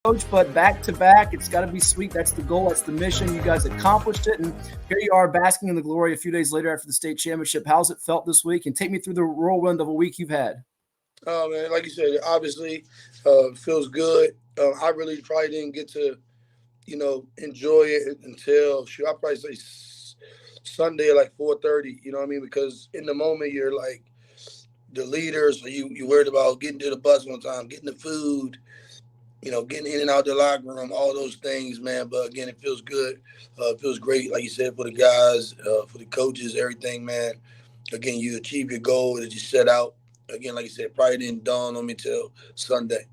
Coach, but back to back, it's got to be sweet. That's the goal. That's the mission. You guys accomplished it. And here you are basking in the glory a few days later after the state championship. How's it felt this week? And take me through the whirlwind of a week you've had. Oh, man, like you said, obviously feels good. I really probably didn't get to, enjoy it until, I probably say Sunday at like 4:30, you know what I mean? Because in the moment, you're like the leader, so you worried about getting to the bus on time, getting the food, getting in and out the locker room, all those things, man. But again, it feels good. It feels great, like you said, for the guys, for the coaches, everything, man. Again, you achieve your goal that you set out. Again, like you said, probably didn't dawn on me till Sunday.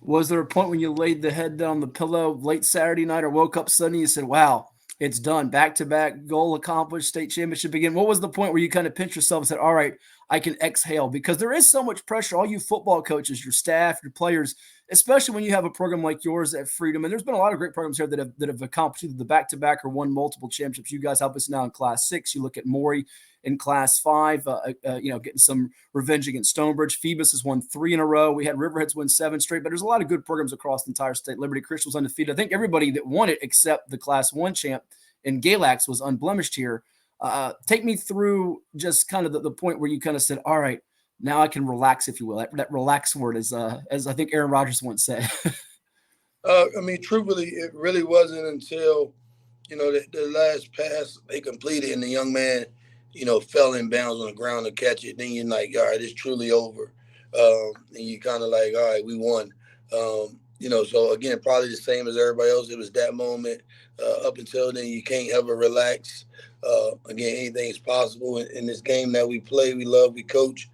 Was there a point when you laid the head down on the pillow late Saturday night or woke up Sunday and you said, wow, it's done, back-to-back, goal accomplished, state championship again? What was the point where you kind of pinched yourself and said, all right, I can exhale? Because there is so much pressure, all you football coaches, your staff, your players, especially when you have a program like yours at Freedom. And there's been a lot of great programs here that have accomplished either the back-to-back or won multiple championships. You guys help us now in Class 6. You look at Maury in Class 5, getting some revenge against Stonebridge. Phoebus has won 3 in a row. We had Riverheads win 7 straight, but there's a lot of good programs across the entire state. Liberty Christian was undefeated. I think everybody that won it except the Class 1 champ in Galax was unblemished here. Take me through just kind of the point where you kind of said, all right, now I can relax, if you will. That relax word is, as I think Aaron Rodgers once said. Truthfully, it really wasn't until, the last pass they completed and the young man, fell in bounds on the ground to catch it. Then you're like, all right, it's truly over. And you kind of like, all right, we won. So again, probably the same as everybody else. It was that moment. Up until then, you can't ever relax. Again, anything is possible in this game that we play, we love, we coach.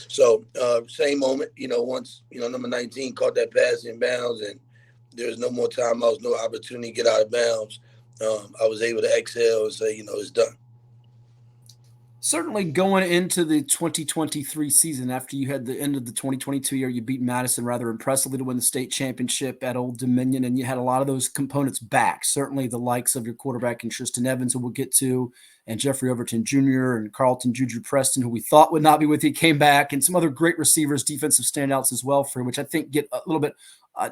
So same moment, once, number 19 caught that pass in bounds and there's no more timeouts, no opportunity to get out of bounds. I was able to exhale and say, it's done. Certainly going into the 2023 season, after you had the end of the 2022 year, you beat Madison rather impressively to win the state championship at Old Dominion, and you had a lot of those components back. Certainly the likes of your quarterback and Tristan Evans, who we'll get to, and Jeffrey Overton Jr. and Carlton Juju Preston, who we thought would not be with you, came back, and some other great receivers, defensive standouts as well, for which I think get a little bit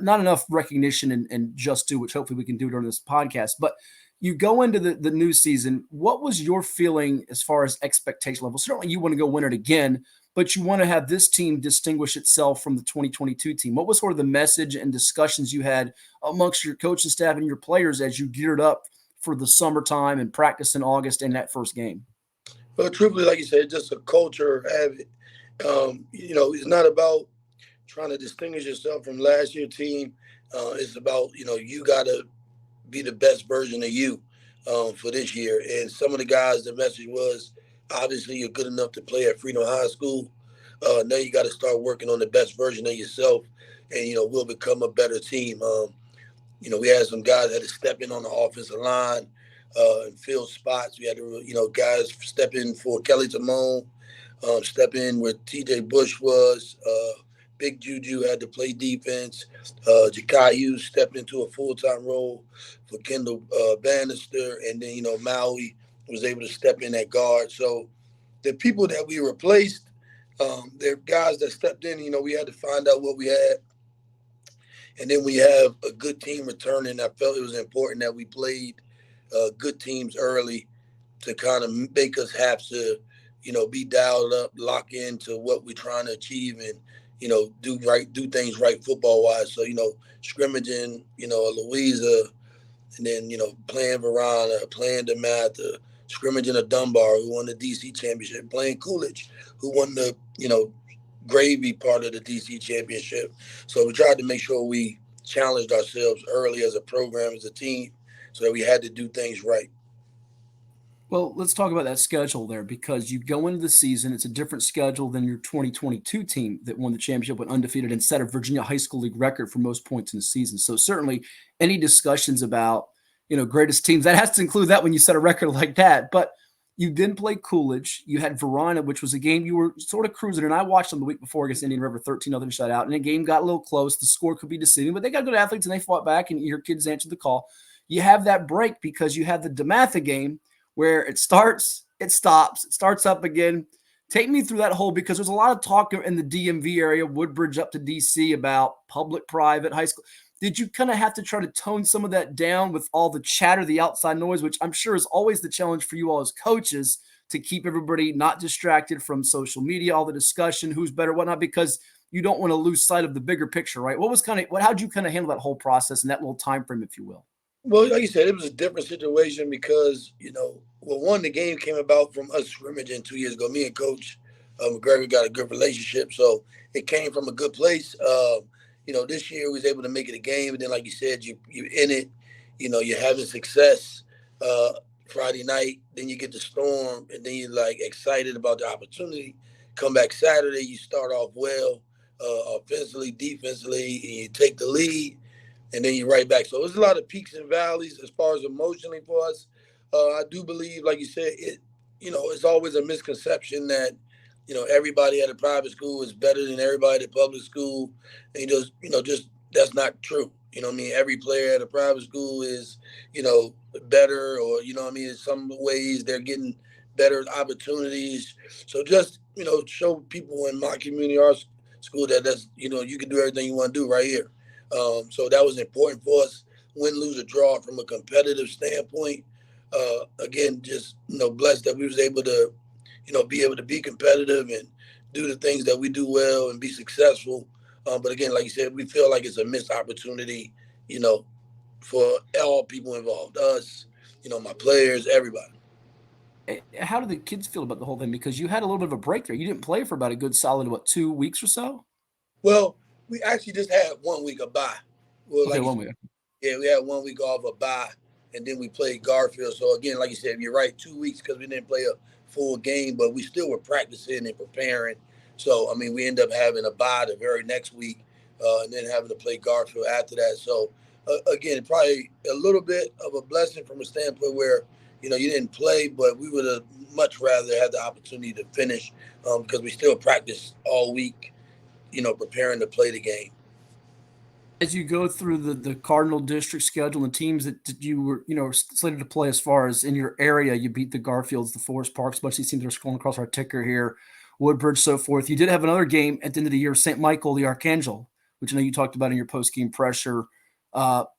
not enough recognition and just due, which hopefully we can do during this podcast. But you go into the new season. What was your feeling as far as expectation level? Certainly you want to go win it again, but you want to have this team distinguish itself from the 2022 team. What was sort of the message and discussions you had amongst your coaching staff and your players as you geared up for the summertime and practice in August and that first game? Well, truthfully, like you said, just a culture habit. It's not about trying to distinguish yourself from last year's team. It's about, you got to be the best version of you for this year. And some of the guys, the message was, obviously you're good enough to play at Freedom High School. Now you got to start working on the best version of yourself, and, we'll become a better team. We had some guys that had to step in on the offensive line and fill spots. We had to, guys step in for Kelly Timone, step in where TJ Bush was. Big Juju had to play defense. Jakai Hughes stepped into a full-time role for Kendall Bannister. And then, Maui was able to step in at guard. So the people that we replaced, they're guys that stepped in. We had to find out what we had. And then we have a good team returning. I felt it was important that we played good teams early to kind of make us have to, be dialed up, lock into what we're trying to achieve and, do things right football wise. So, scrimmaging, Louisa, and then, playing Verona, playing DeMatha, scrimmaging a Dunbar, who won the DC championship, playing Coolidge, who won the, gravy part of the DC championship. So we tried to make sure we challenged ourselves early as a program, as a team, so that we had to do things right. Well, let's talk about that schedule there, because you go into the season, it's a different schedule than your 2022 team that won the championship, went undefeated, and set a Virginia High School League record for most points in the season. So certainly any discussions about, greatest teams, that has to include that when you set a record like that. But you didn't play Coolidge. You had Verona, which was a game you were sort of cruising, and I watched them the week before against Indian River, 13-0 shutout, and the game got a little close. The score could be deceiving, but they got good athletes, and they fought back, and your kids answered the call. You have that break because you have the DeMatha game, where it starts, it stops, it starts up again. Take me through that whole, because there's a lot of talk in the DMV area, Woodbridge up to DC, about public, private, high school. did you kind of have to try to tone some of that down with all the chatter, the outside noise, which I'm sure is always the challenge for you all as coaches to keep everybody not distracted from social media, all the discussion, who's better, whatnot, because you don't want to lose sight of the bigger picture, right? How'd you kind of handle that whole process and that little time frame, if you will? Well, like you said, it was a different situation because, well, one, the game came about from us scrimmaging 2 years ago. Me and Coach McGregor got a good relationship, so it came from a good place. This year we was able to make it a game, and then, like you said, you in it. You're having success Friday night. Then you get the storm, and then you're like excited about the opportunity. Come back Saturday, you start off well, offensively, defensively, and you take the lead and then you're right back. So there's a lot of peaks and valleys as far as emotionally for us. I do believe, like you said, it's always a misconception that, everybody at a private school is better than everybody at a public school. And just that's not true. I mean? Every player at a private school is, better, or, I mean? In some ways they're getting better opportunities. So just, show people in my community, our school, that's, you can do everything you want to do right here. So that was important for us. Win, lose, or draw from a competitive standpoint. Again, just blessed that we was able to, be able to be competitive and do the things that we do well and be successful. But again, like you said, we feel like it's a missed opportunity, for all people involved, us, my players, everybody. How do the kids feel about the whole thing? Because you had a little bit of a break there. You didn't play for about a good solid, 2 weeks or so? Well, we actually just had 1 week of bye. Well, Okay, like you one said, week. yeah, we had 1 week off of bye, and then we played Garfield. So again, like you said, you're right, 2 weeks because we didn't play a full game, but we still were practicing and preparing. So I mean, we end up having a bye the very next week, and then having to play Garfield after that. So again, probably a little bit of a blessing from a standpoint where you didn't play, but we would have much rather had the opportunity to finish because we still practiced all week, preparing to play the game. As you go through the Cardinal district schedule and the teams that you were slated to play, as far as in your area, you beat the Garfields, the Forest Parks, a bunch of these teams are scrolling across our ticker here, Woodbridge, so forth. You did have another game at the end of the year, St. Michael, the Archangel, which I know you talked about in your post game pressure.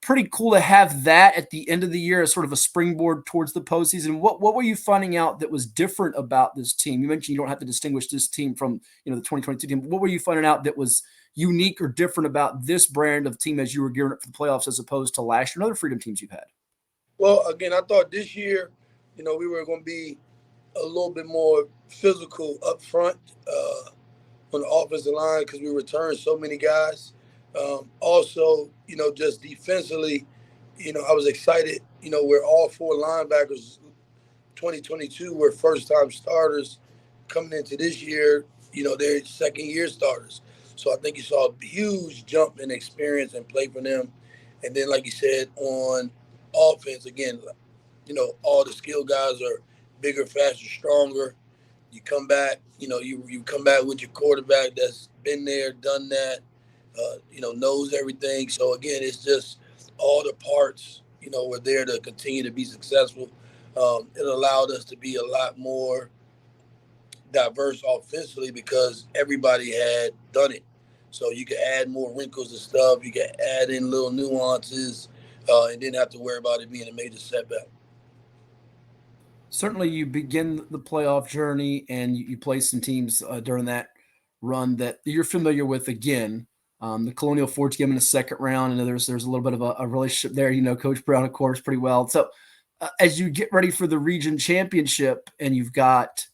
Pretty cool to have that at the end of the year as sort of a springboard towards the postseason. What were you finding out that was different about this team? You mentioned you don't have to distinguish this team from the 2022 team. What were you finding out that was unique or different about this brand of team as you were gearing up for the playoffs as opposed to last year and other Freedom teams you've had? Well, again, I thought this year, we were going to be a little bit more physical up front on the offensive line because we returned so many guys. Also, just defensively, I was excited. Where all four linebackers 2022 were first time starters coming into this year, they're second year starters. So I think you saw a huge jump in experience and play for them. And then, like you said, on offense, again, all the skill guys are bigger, faster, stronger. You come back, you come back with your quarterback that's been there, done that, knows everything. So again, it's just all the parts, were there to continue to be successful. It allowed us to be a lot more diverse offensively because everybody had done it. So you could add more wrinkles and stuff. You could add in little nuances, and didn't have to worry about it being a major setback. Certainly, you begin the playoff journey and you play some teams during that run that you're familiar with. Again, the Colonial Forge game in the second round, and there's a little bit of a relationship there. Coach Brown, of course, pretty well. So as you get ready for the region championship, and you've got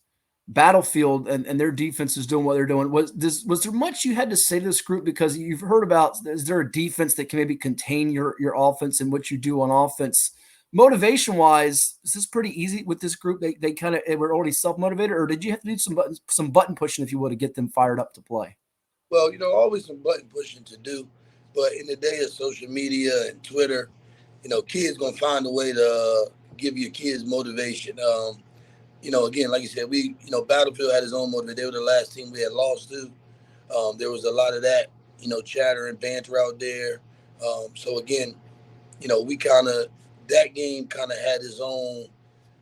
Battlefield and their defense is doing what they're doing. Was there much you had to say to this group? Because you've heard about, is there a defense that can maybe contain your offense and what you do on offense? Motivation wise, is this pretty easy with this group? They kind of were already self-motivated, or did you have to do some button pushing, if you would, to get them fired up to play? Well, always some button pushing to do, but in the day of social media and Twitter, kids gonna find a way to give your kids motivation. Again, like you said, Battlefield had his own motivation. They were the last team we had lost to. There was a lot of that, chatter and banter out there. So again, we that game kind of had its own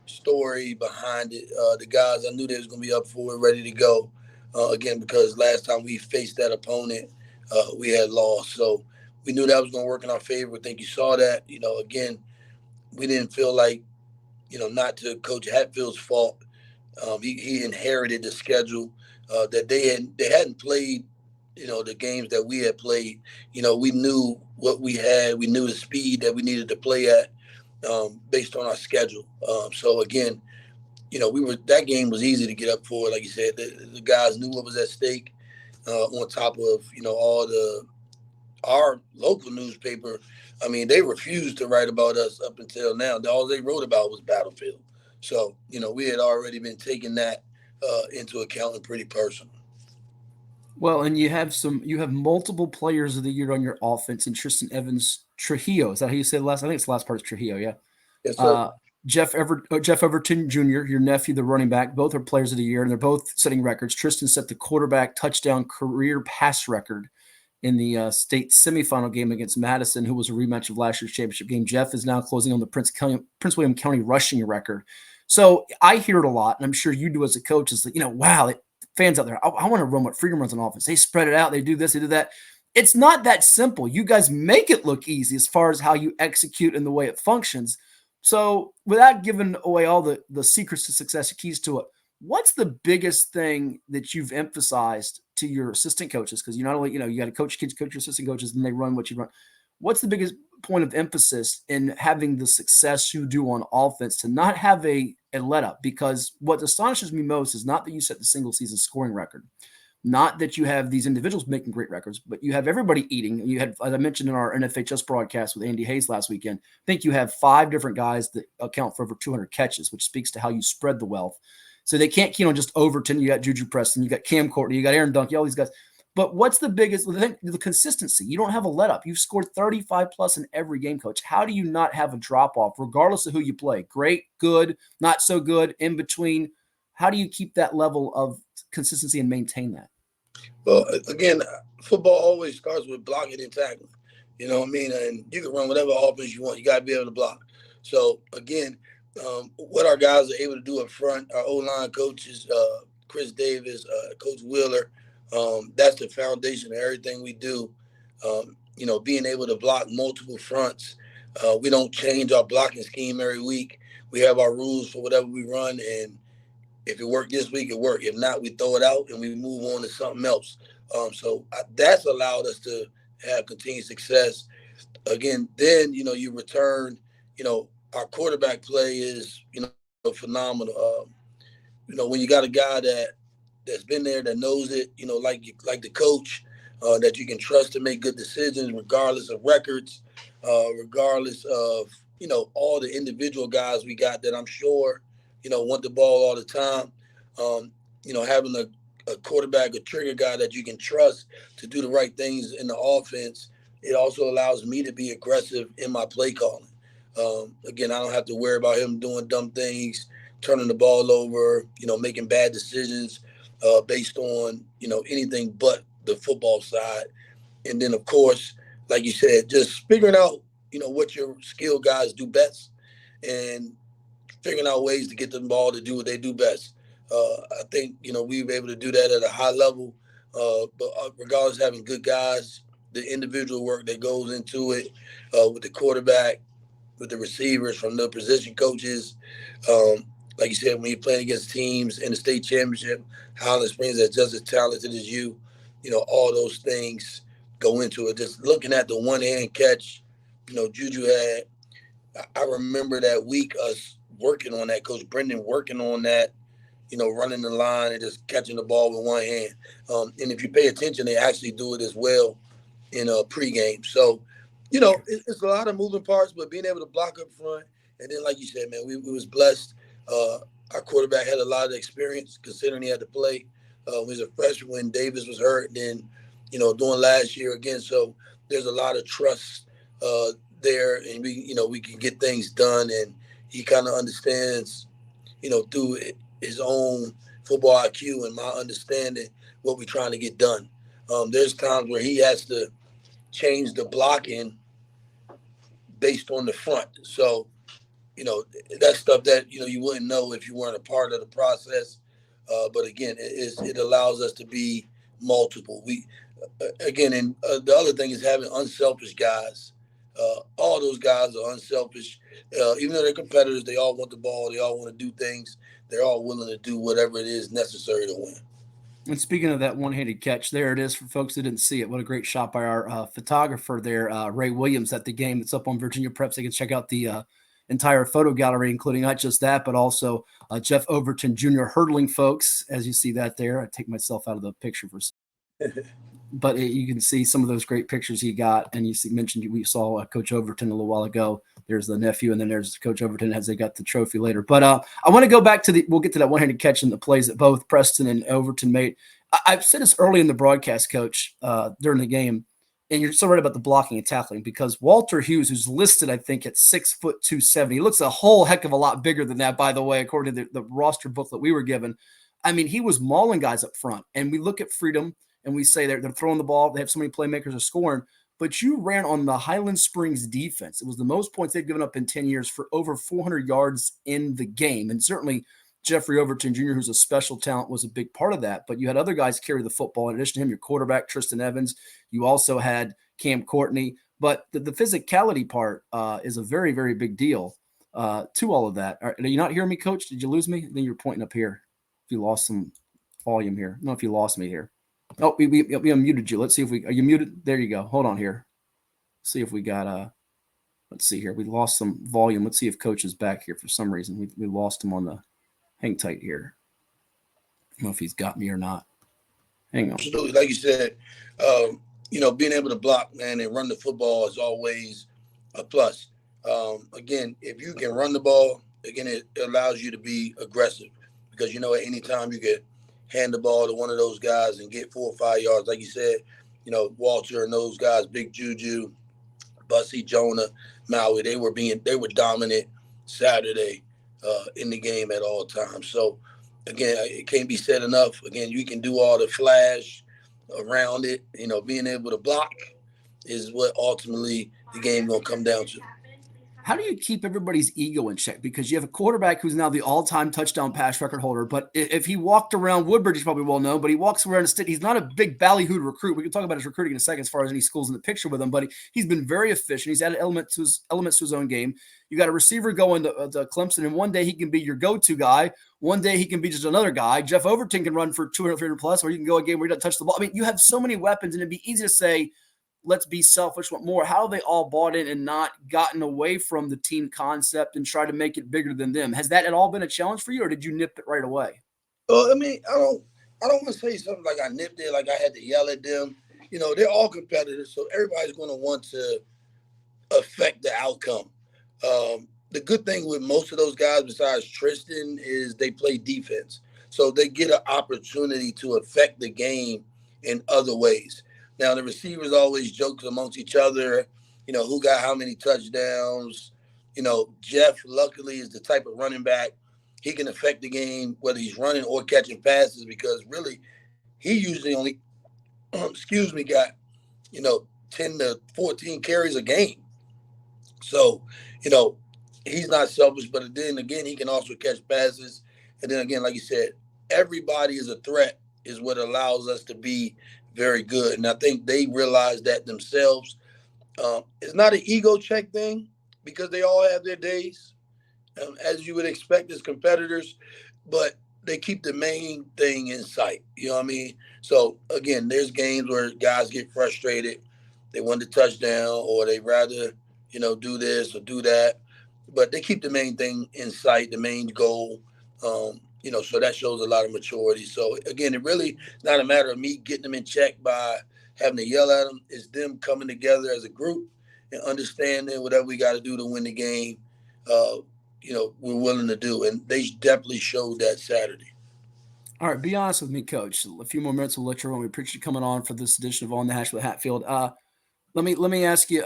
story behind it. The guys, I knew they was going to be up for it, ready to go. Again, because last time we faced that opponent, we had lost. So we knew that was going to work in our favor. I think you saw that. Again, we didn't feel like, not to Coach Hatfield's fault. He inherited the schedule that they hadn't played. The games that we had played. We knew what we had. We knew the speed that we needed to play at based on our schedule. So again, that game was easy to get up for. Like you said, the guys knew what was at stake. On top of our local newspaper, I mean, they refused to write about us up until now. All they wrote about was Battlefield. So, we had already been taking that into account and pretty personal. Well, and you have multiple players of the year on your offense, and Tristan Evans Trujillo. Is that how you say the last? I think it's the last part is Trujillo. Yeah. Yes, sir. Jeff Overton Jr., your nephew, the running back, both are players of the year, and they're both setting records. Tristan set the quarterback touchdown career pass record in the state semifinal game against Madison, who was a rematch of last year's championship game. Jeff is now closing on the Prince William County rushing record. So I hear it a lot, and I'm sure you do as a coach, is that, wow, fans out there, I want to run what Freedom runs on offense. They spread it out. They do this, they do that. It's not that simple. You guys make it look easy as far as how you execute and the way it functions. So without giving away all the secrets to success, the keys to it, what's the biggest thing that you've emphasized to your assistant coaches? Because you not only, you got to coach kids, coach your assistant coaches, and they run what you run. What's the biggest point of emphasis in having the success you do on offense to not have a let up? Because what astonishes me most is not that you set the single season scoring record, not that you have these individuals making great records, but you have everybody eating. You had, as I mentioned in our NFHS broadcast with Andy Hayes last weekend, I think you have 5 different guys that account for over 200 catches, which speaks to how you spread the wealth. So they can't key on just Overton. You got Juju Preston, you got Cam Courtney, you got Aaron Dunk, all these guys. But what's the biggest? The consistency. You don't have a let up. You've scored 35 plus in every game, coach. How do you not have a drop off, regardless of who you play? Great, good, not so good, in between. How do you keep that level of consistency and maintain that? Well, again, football always starts with blocking and tackling. You know what I mean? And you can run whatever offense you want. You got to be able to block. So, again, what our guys are able to do up front, our O-line coaches, Chris Davis, Coach Wheeler, that's the foundation of everything we do. Being able to block multiple fronts. We don't change our blocking scheme every week. We have our rules for whatever we run, and if it worked this week, it worked. If not, we throw it out and we move on to something else. So that's allowed us to have continued success. Again, then, you return, our quarterback play is, phenomenal. When you got a guy that's been there, that knows it, like the coach, that you can trust to make good decisions regardless of records, regardless of, all the individual guys we got that I'm sure, want the ball all the time. Having a quarterback, a trigger guy that you can trust to do the right things in the offense, it also allows me to be aggressive in my play calling. Again, I don't have to worry about him doing dumb things, turning the ball over, making bad decisions based on, anything but the football side. And then, of course, like you said, just figuring out, what your skilled guys do best and figuring out ways to get the ball to do what they do best. I think, we were able to do that at a high level. But regardless of having good guys, the individual work that goes into it with the quarterback, with the receivers, from the position coaches. Like you said, when you're playing against teams in the state championship, Highland Springs that's just as talented as you, all those things go into it. Just looking at the one-hand catch, Juju had, I remember that week us working on that, Coach Brendan working on that, running the line and just catching the ball with one hand. And if you pay attention, they actually do it as well in a pregame. So, it's a lot of moving parts, but being able to block up front. And then, like you said, man, we was blessed. Our quarterback had a lot of experience considering he had to play. He was a freshman when Davis was hurt, and then, doing last year again. So there's a lot of trust there, and we can get things done. And he kind of understands, through his own football IQ and my understanding what we're trying to get done. There's times where he has to change the blocking based on the front. So, that's stuff that, you wouldn't know if you weren't a part of the process. But again, it allows us to be multiple. We again, and the other thing is having unselfish guys. All those guys are unselfish. Even though they're competitors, they all want the ball. They all want to do things. They're all willing to do whatever it is necessary to win. And speaking of that one-handed catch, there it is for folks who didn't see it. What a great shot by our photographer there, Ray Williams, at the game. It's up on Virginia Preps. They can check out the entire photo gallery, including not just that, but also Jeff Overton Jr. hurdling folks, as you see that there. I take myself out of the picture for a second. But you can see some of those great pictures he got. And mentioned we saw Coach Overton a little while ago. There's the nephew, and then there's Coach Overton as they got the trophy later. But I want to go back to we'll get to that one-handed catch and the plays that both Preston and Overton made. I've said this early in the broadcast, Coach, during the game, and you're so right about the blocking and tackling, because Walter Hughes, who's listed, I think, at 6 foot 270, he looks a whole heck of a lot bigger than that, by the way, according to the roster booklet we were given. I mean, he was mauling guys up front, and we look at Freedom, and we say they're throwing the ball. They have so many playmakers are scoring. But you ran on the Highland Springs defense. It was the most points they've given up in 10 years for over 400 yards in the game. And certainly Jeffrey Overton Jr., who's a special talent, was a big part of that. But you had other guys carry the football. In addition to him, your quarterback, Tristan Evans. You also had Cam Courtney. But the physicality part is a very, very big deal to all of that. Are you not hearing me, Coach? Did you lose me? Then you're pointing up here. If you lost some volume here. I don't know if you lost me here. Oh, we unmuted you. Let's see if are you muted? There you go. Hold on here. See if we got let's see here. We lost some volume. Let's see if Coach is back here for some reason. We lost him on the hang tight here. I don't know if he's got me or not. Hang on. Absolutely. Like you said, being able to block, man, and run the football is always a plus. Again, if you can run the ball, again, it allows you to be aggressive, because, at any time you get hand the ball to one of those guys and get 4 or 5 yards. Like you said, Walter and those guys, Big Juju, Bussy, Jonah, Maui, they were dominant Saturday in the game at all times. So, again, it can't be said enough. Again, you can do all the flash around it. Being able to block is what ultimately the game going to come down to. How do you keep everybody's ego in check? Because you have a quarterback who's now the all-time touchdown pass record holder. But if he walked around Woodbridge, he's probably well known. But he walks around the state. He's not a big ballyhooed recruit. We can talk about his recruiting in a second as far as any schools in the picture with him. But he's been very efficient. He's added elements to his own game. You got a receiver going to Clemson, and one day he can be your go-to guy. One day he can be just another guy. Jeff Overton can run for 200, 300 plus, or you can go a game where he doesn't touch the ball. I mean, you have so many weapons, and it'd be easy to say, let's be selfish, want more. How have they all bought in and not gotten away from the team concept and try to make it bigger than them? Has that at all been a challenge for you, or did you nip it right away? Well, I mean, I don't want to say something like I nipped it, like I had to yell at them. They're all competitors, so everybody's going to want to affect the outcome. The good thing with most of those guys, besides Tristan, is they play defense. So they get an opportunity to affect the game in other ways. Now, the receivers always joke amongst each other, who got how many touchdowns. Jeff, luckily, is the type of running back. He can affect the game, whether he's running or catching passes, because really he usually only, got, 10 to 14 carries a game. So, he's not selfish, but then again, he can also catch passes. And then again, like you said, everybody is a threat is what allows us to be very good. And I think they realize that themselves. It's not an ego check thing, because they all have their days, as you would expect as competitors, but they keep the main thing in sight. You know what I mean? So, again, there's games where guys get frustrated. They want the touchdown, or they rather, do this or do that. But they keep the main thing in sight, the main goal. So that shows a lot of maturity. So, again, it really is not a matter of me getting them in check by having to yell at them. It's them coming together as a group and understanding whatever we got to do to win the game, we're willing to do. And they definitely showed that Saturday. All right, be honest with me, Coach. A few more minutes, we'll let you run. We appreciate you coming on for this edition of On the Hash with Hatfield. Let me ask you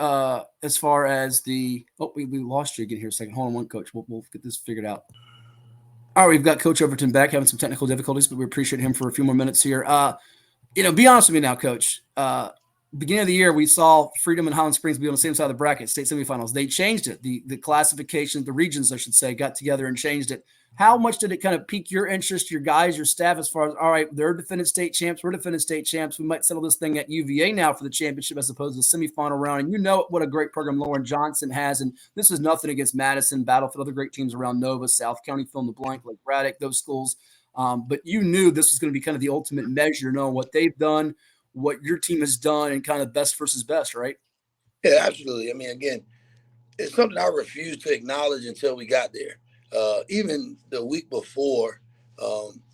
as far as we lost you again here a second. Hold on one, Coach. We'll get this figured out. All right, we've got Coach Overton back, having some technical difficulties, but we appreciate him for a few more minutes here. Be honest with me now, Coach. Beginning of the year, we saw Freedom and Highland Springs be on the same side of the bracket, state semifinals. They changed it. The classifications, the regions, I should say, got together and changed it. How much did it kind of pique your interest, your guys, your staff, as far as, all right, they're defending state champs, we're defending state champs, we might settle this thing at UVA now for the championship as opposed to the semifinal round? And you know what a great program Lauren Johnson has, and this is nothing against Madison, Battlefield, other great teams around Nova, South County, fill in the blank, like Braddock, those schools. But you knew this was going to be kind of the ultimate measure, knowing what they've done, what your team has done, and kind of best versus best, right? Yeah, absolutely. I mean, again, it's something I refused to acknowledge until we got there. Even the week before,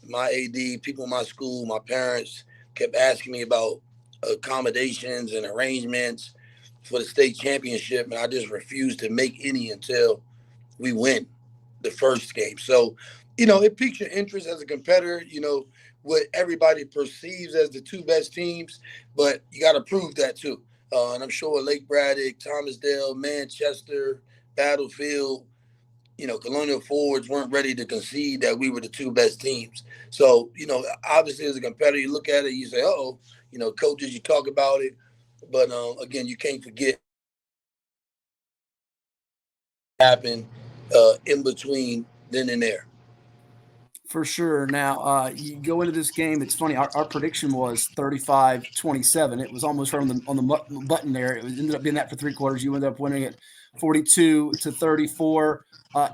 my AD, people in my school, my parents kept asking me about accommodations and arrangements for the state championship, and I just refused to make any until we win the first game. So, it piques your interest as a competitor, what everybody perceives as the two best teams, but you got to prove that too. And I'm sure Lake Braddock, Thomasdale, Manchester, Battlefield, Colonial Forwards weren't ready to concede that we were the two best teams. So, obviously as a competitor, you look at it, you say, oh, coaches, you talk about it. But again, you can't forget what happened in between then and there. For sure. Now, you go into this game. It's funny. Our prediction was 35-27. It was almost right on the button there. It ended up being that for three quarters. You ended up winning it 42-34.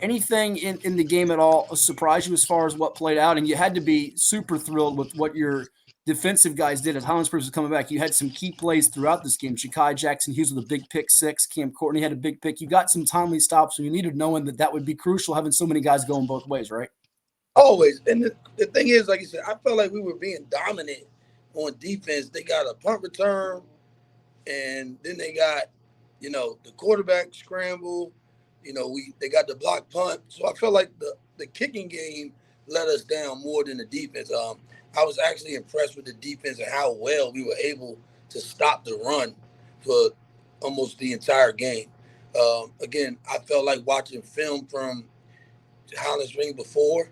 Anything in the game at all surprised you as far as what played out? And you had to be super thrilled with what your defensive guys did as Highland Springs was coming back. You had some key plays throughout this game. Shakai Jackson Hughes with a big pick six. Cam Courtney had a big pick. You got some timely stops, and you needed knowing that would be crucial, having so many guys going both ways, right? Always. And the thing is, like you said, I felt like we were being dominant on defense. They got a punt return, and then they got, the quarterback scramble. They got the block punt. So I felt like the kicking game let us down more than the defense. I was actually impressed with the defense and how well we were able to stop the run for almost the entire game. Again, I felt like watching film from Highland Springs before,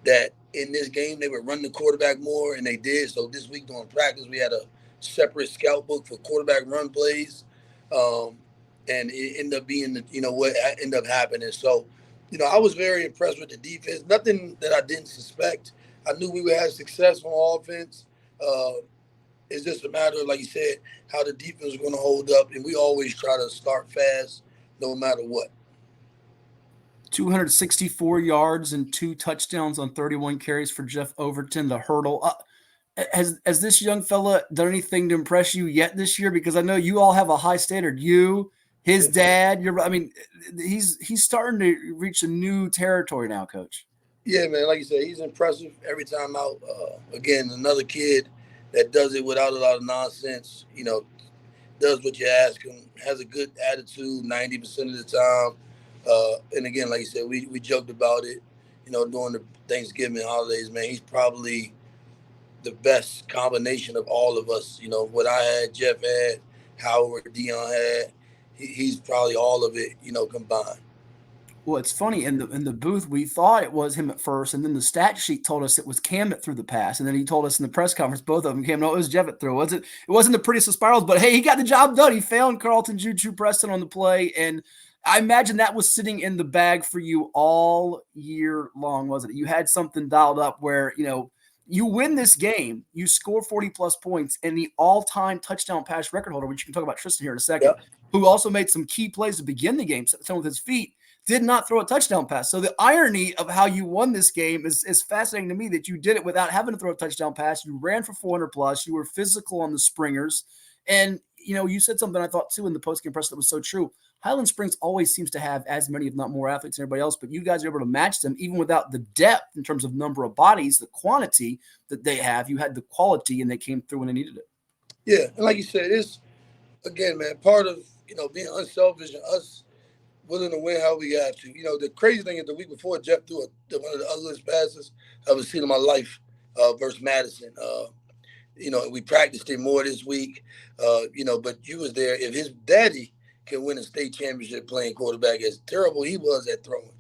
that in this game they would run the quarterback more, and they did. So this week during practice, we had a separate scout book for quarterback run plays, and it ended up being, what ended up happening. So, I was very impressed with the defense. Nothing that I didn't suspect. I knew we would have success on offense. It's just a matter of, like you said, how the defense is going to hold up, and we always try to start fast no matter what. 264 yards and 2 touchdowns on 31 carries for Jeff Overton, the hurdle. Has this young fella done anything to impress you yet this year? Because I know you all have a high standard. You, his dad, he's starting to reach a new territory now, Coach. Yeah, man, like you said, he's impressive every time out. Again, another kid that does it without a lot of nonsense, does what you ask him, has a good attitude 90% of the time. And again, like you said, we joked about it, during the Thanksgiving holidays, man. He's probably the best combination of all of us. What I had, Jeff had, Howard, Dion had. He's probably all of it, combined. Well, it's funny, in the booth, we thought it was him at first, and then the stat sheet told us it was Cam that threw the pass, and then he told us in the press conference, both of them came, no, it was Jeff that threw. It wasn't the prettiest of spirals, but hey, he got the job done. He found Carlton Juju Preston on the play, and I imagine that was sitting in the bag for you all year long, wasn't it? You had something dialed up where, you win this game, you score 40-plus points, and the all-time touchdown pass record holder, which you can talk about Tristan here in a second, who also made some key plays to begin the game, some with his feet, did not throw a touchdown pass. So the irony of how you won this game is fascinating to me, that you did it without having to throw a touchdown pass. You ran for 400-plus. You were physical on the springers. And, you said something I thought, too, in the postgame press that was so true. Highland Springs always seems to have as many, if not more, athletes than everybody else, but you guys are able to match them even without the depth in terms of number of bodies, the quantity that they have. You had the quality, and they came through when they needed it. Yeah, and like you said, it's, again, man, part of, being unselfish and us willing to win how we have to. The crazy thing is the week before, Jeff threw one of the ugliest passes I've ever seen in my life versus Madison. We practiced it more this week, but you was there. If his daddy can win a state championship playing quarterback, as terrible he was at throwing,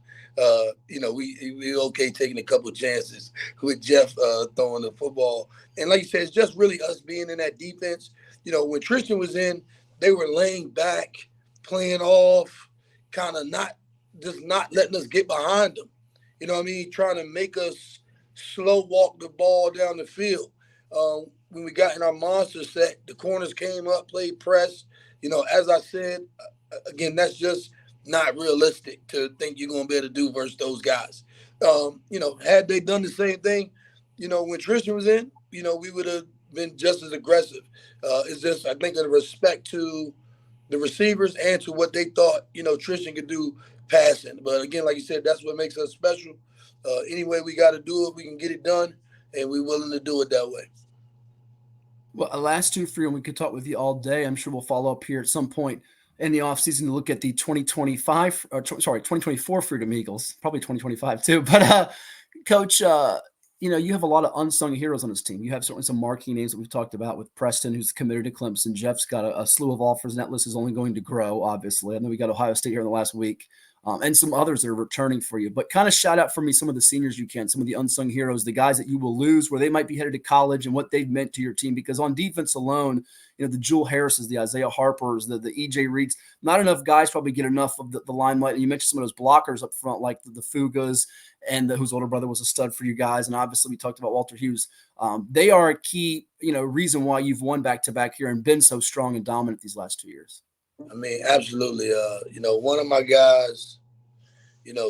we okay taking a couple of chances with Jeff throwing the football. And like you said, it's just really us being in that defense. When Tristan was in, they were laying back, playing off, kind of not letting us get behind them. you know what I mean, trying to make us slow walk the ball down the field. When we got in our monster set, the corners came up, played press. As I said, again, that's just not realistic to think you're going to be able to do versus those guys. Had they done the same thing, when Tristan was in, we would have been just as aggressive. It's just, I think, in respect to the receivers and to what they thought, Tristan could do passing. But again, like you said, that's what makes us special. Any way we got to do it, we can get it done, and we're willing to do it that way. Well, last two, Freedom, we could talk with you all day. I'm sure we'll follow up here at some point in the offseason to look at the 2024 Freedom Eagles, probably 2025 too. But Coach, you have a lot of unsung heroes on this team. You have certainly some marquee names that we've talked about with Preston, who's committed to Clemson. Jeff's got a slew of offers, and that list is only going to grow, obviously. I know we got Ohio State here in the last week. And some others that are returning for you. But kind of shout out for me some of the seniors you can, some of the unsung heroes, the guys that you will lose, where they might be headed to college and what they've meant to your team. Because on defense alone, the Jewel Harrises, the Isaiah Harpers, the EJ Reeds, not enough guys probably get enough of the limelight. And you mentioned some of those blockers up front, like the Fugas and whose older brother was a stud for you guys. And obviously we talked about Walter Hughes. They are a key, reason why you've won back-to-back here and been so strong and dominant these last 2 years. I mean, absolutely. One of my guys,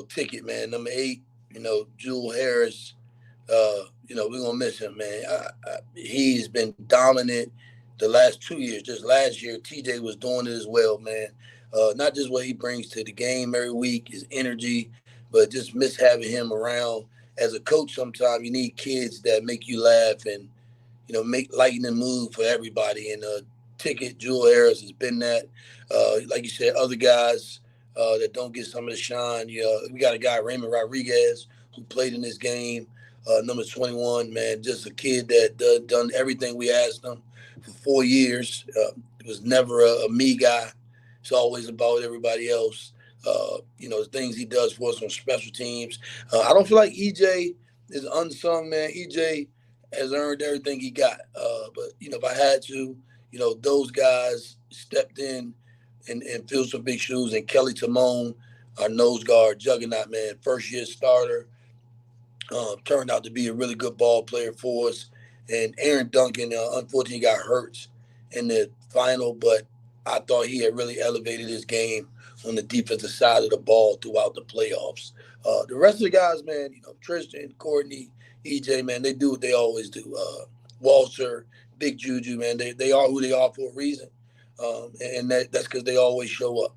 Ticket, man, number 8, Jewel Harris, we're going to miss him, man. He's been dominant the last 2 years. Just last year, TJ was doing it as well, man. Not just what he brings to the game every week, his energy, but just miss having him around. As a coach, sometimes you need kids that make you laugh and, make lighten the mood for everybody. And Ticket, Jewel Harris has been that. Like you said, other guys that don't get some of the shine. We got a guy, Raymond Rodriguez, who played in this game, number 21, man, just a kid that done everything we asked him for 4 years. It was never a me guy. It's always about everybody else. The things he does for us on special teams. I don't feel like EJ is unsung, man. EJ has earned everything he got. But if I had to, those guys stepped in and filled some big shoes. And Kelly Timone, our nose guard, juggernaut, man, first-year starter, turned out to be a really good ball player for us. And Aaron Duncan, unfortunately, got hurt in the final, but I thought he had really elevated his game on the defensive side of the ball throughout the playoffs. The rest of the guys, man, Tristan, Courtney, EJ, man, they do what they always do. Walter, Big Juju, man, they are who they are for a reason. And that's because they always show up.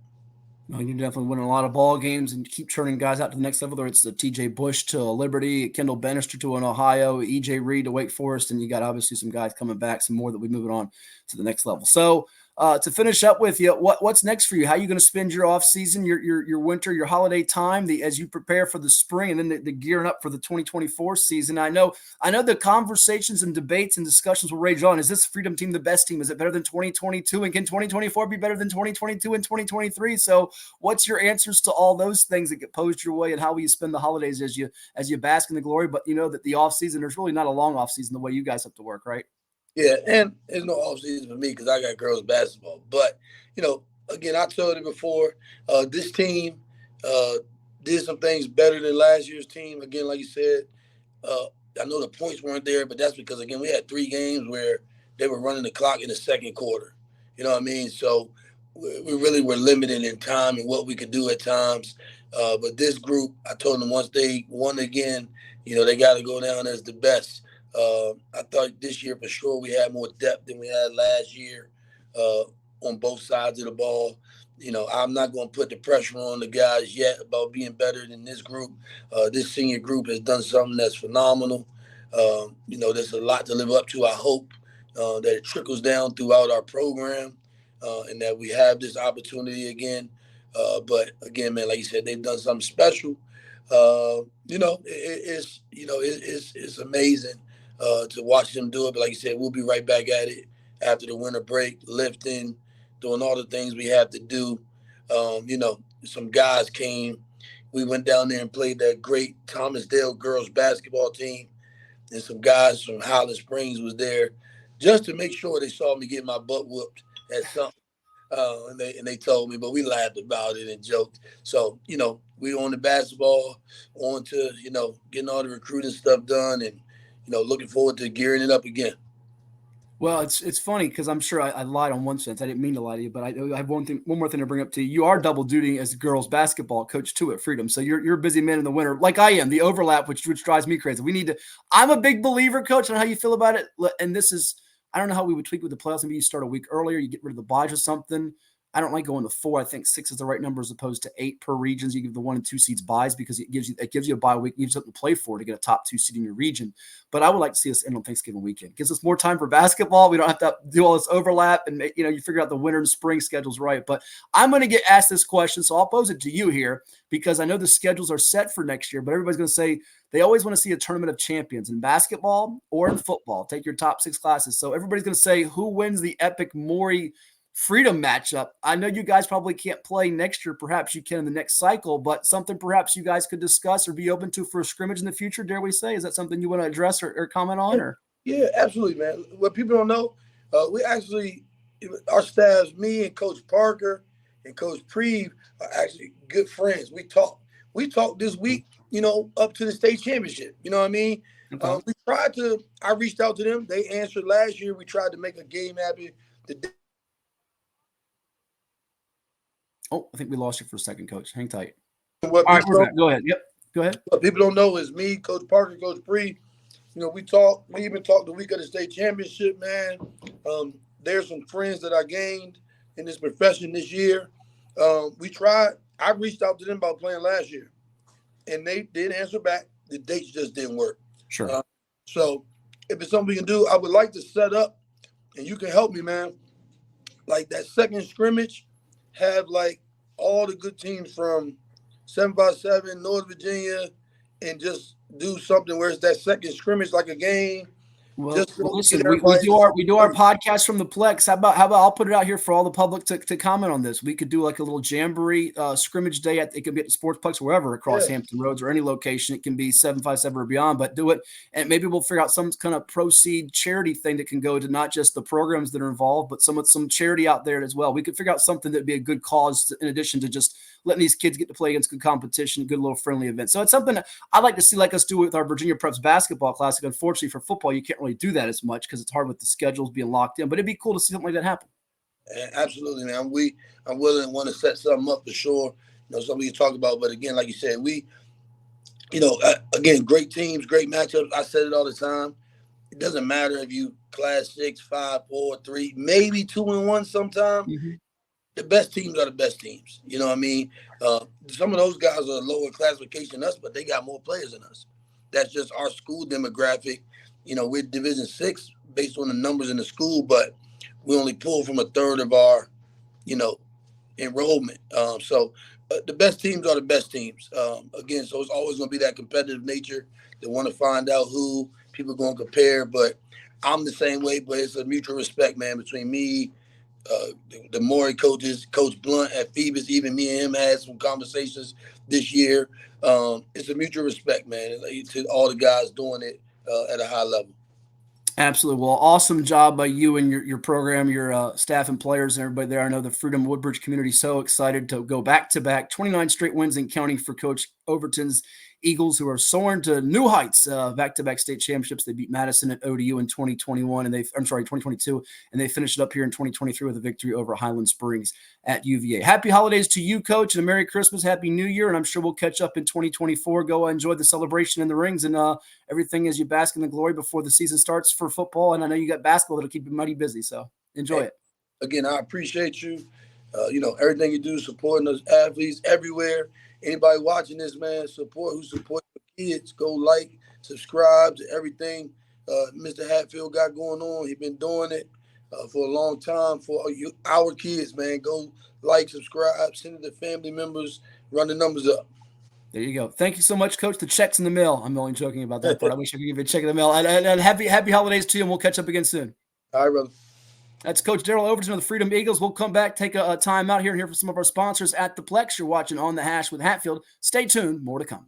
You definitely win a lot of ball games and keep churning guys out to the next level, whether it's the TJ Bush to Liberty, Kendall Bannister to an Ohio, EJ Reed to Wake Forest, and you got obviously some guys coming back, some more that we moving on to the next level. So to finish up with you, what's next for you? How are you going to spend your off season, your winter, your holiday time, as you prepare for the spring and then the gearing up for the 2024 season? I know the conversations and debates and discussions will rage on. Is this Freedom team the best team? Is it better than 2022? And can 2024 be better than 2022 and 2023? So what's your answers to all those things that get posed your way, and how will you spend the holidays as you bask in the glory? But that the off season, there's really not a long off season the way you guys have to work, right? Yeah, and there's no off season for me because I got girls basketball. But, again, I told it before, this team did some things better than last year's team. Again, like you said, I know the points weren't there, but that's because, again, we had 3 games where they were running the clock in the second quarter. You know what I mean? So we really were limited in time and what we could do at times. But this group, I told them once they won again, they got to go down as the best. I thought this year for sure we had more depth than we had last year on both sides of the ball. I'm not going to put the pressure on the guys yet about being better than this group. This senior group has done something that's phenomenal. There's a lot to live up to. I hope that it trickles down throughout our program and that we have this opportunity again. But again, man, like you said, they've done something special. It's amazing to watch them do it. But like you said, we'll be right back at it after the winter break, lifting, doing all the things we have to do. Some guys came. We went down there and played that great Thomasdale girls basketball team. And some guys from Highland Springs was there just to make sure they saw me get my butt whooped at something. And they told me, but we laughed about it and joked. So, we on the basketball, on to, getting all the recruiting stuff done and, looking forward to gearing it up again. Well, it's funny because I'm sure I lied on one sense. I didn't mean to lie to you, but I have one more thing to bring up to you. You are double duty as girls basketball coach too at Freedom, so you're a busy man in the winter, like I am. The overlap, which drives me crazy. We need to. I'm a big believer, Coach, on how you feel about it. And this is, I don't know how we would tweak with the playoffs. Maybe you start a week earlier, you get rid of the buys or something. I don't like going to 4. I think 6 is the right number as opposed to 8 per regions. You give the 1 and 2 seeds buys because it gives you a bye week, gives you something to play for to get a top 2 seed in your region. But I would like to see us end on Thanksgiving weekend. It gives us more time for basketball. We don't have to do all this overlap and you figure out the winter and spring schedules right. But I'm going to get asked this question, so I'll pose it to you here because I know the schedules are set for next year. But everybody's going to say they always want to see a tournament of champions in basketball or in football. Take your top 6 classes. So everybody's going to say who wins the epic Maury Freedom matchup. I know you guys probably can't play next year. Perhaps you can in the next cycle, but something perhaps you guys could discuss or be open to for a scrimmage in the future, dare we say? Is that something you want to address or comment on? Or Yeah, absolutely, man. What people don't know, we actually, our staffs, me and Coach Parker and Coach Preve are actually good friends. We talked this week, up to the state championship. You know what I mean? Okay. I reached out to them. They answered last year. We tried to make a game happen. Oh, I think we lost you for a second, Coach. Hang tight. All right, go ahead. Yep, go ahead. What people don't know is me, Coach Parker, Coach Bree. We even talked the week of the state championship, man. There's some friends that I gained in this profession this year. I reached out to them about playing last year, and they did answer back. The dates just didn't work. Sure. So if it's something we can do, I would like to set up, and you can help me, man. Like that second scrimmage, have like all the good teams from 757, North Virginia, and just do something where it's that second scrimmage like a game. Well, listen, we do our podcast from the Plex. How about I'll put it out here for all the public to comment on this. We could do like a little jamboree scrimmage day it could be at the Sportsplex wherever across Hampton Roads or any location. It can be 757 or beyond, but do it, and maybe we'll figure out some kind of proceed charity thing that can go to not just the programs that are involved, but some charity out there as well. We could figure out something that'd be a good cause in addition to just letting these kids get to play against good competition, good little friendly event. So it's something I'd like to see like us do with our Virginia Preps basketball classic. Unfortunately for football, you can't really do that as much because it's hard with the schedules being locked in, but it'd be cool to see something like that happen. Absolutely, man. I'm willing and want to set something up for sure. Something you talk about, but again, like you said, again, great teams, great matchups. I said it all the time. It doesn't matter if you class 6, 5, 4, 3, maybe 2 and 1 sometime. Mm-hmm. The best teams are the best teams. You know what I mean? Some of those guys are lower classification than us, but they got more players than us. That's just our school demographic. We're Division 6 based on the numbers in the school, but we only pull from a third of our, enrollment. So the best teams are the best teams. Again, so it's always going to be that competitive nature. They want to find out who people are going to compare, but I'm the same way, but it's a mutual respect, man, between me, the Maury coaches, Coach Blunt at Phoebus, even me and him had some conversations this year. It's a mutual respect, man, to all the guys doing it at a high level. Absolutely. Well, awesome job by you and your program, your staff and players and everybody there. I know the Freedom-Woodbridge community is so excited to go back-to-back, 29 straight wins and counting for Coach Overton's Eagles, who are soaring to new heights, back-to-back state championships. They beat Madison at ODU in 2022, and they finished it up here in 2023 with a victory over Highland Springs at UVA. Happy holidays to you, Coach, and a Merry Christmas, Happy New Year, and I'm sure we'll catch up in 2024. Go enjoy the celebration in the rings and everything as you bask in the glory before the season starts for football, and I know you got basketball that'll keep you mighty busy, so enjoy it. Again, I appreciate you. Everything you do, supporting those athletes everywhere. Anybody watching this, man, support the kids. Go like, subscribe to everything Mr. Hatfield got going on. He's been doing it for a long time for our kids, man. Go like, subscribe, send it to family members, run the numbers up. There you go. Thank you so much, Coach. The check's in the mail. I'm only joking about that part. I wish I could give you a check in the mail. And happy holidays to you, and we'll catch up again soon. All right, brother. That's Coach Darryl Overton of the Freedom Eagles. We'll come back, take a time out here and hear from some of our sponsors at the Plex. You're watching On the Hash with Hatfield. Stay tuned. More to come.